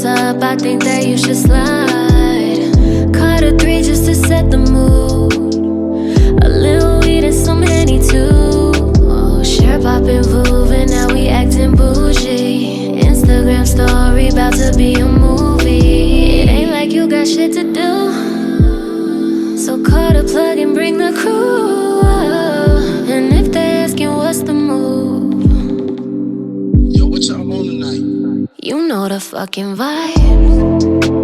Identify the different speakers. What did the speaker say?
Speaker 1: close up, I think that you should slide. Caught a 3 just to set the mood. A little weed and so many too. Oh, sure poppin' Voove and now we actin' bougie. Instagram story about to be a movie. It ain't like you got shit to do, so call the plug and bring the crew. And if they asking what's the move,
Speaker 2: yo, what y'all on tonight?
Speaker 1: you know the fucking vibe.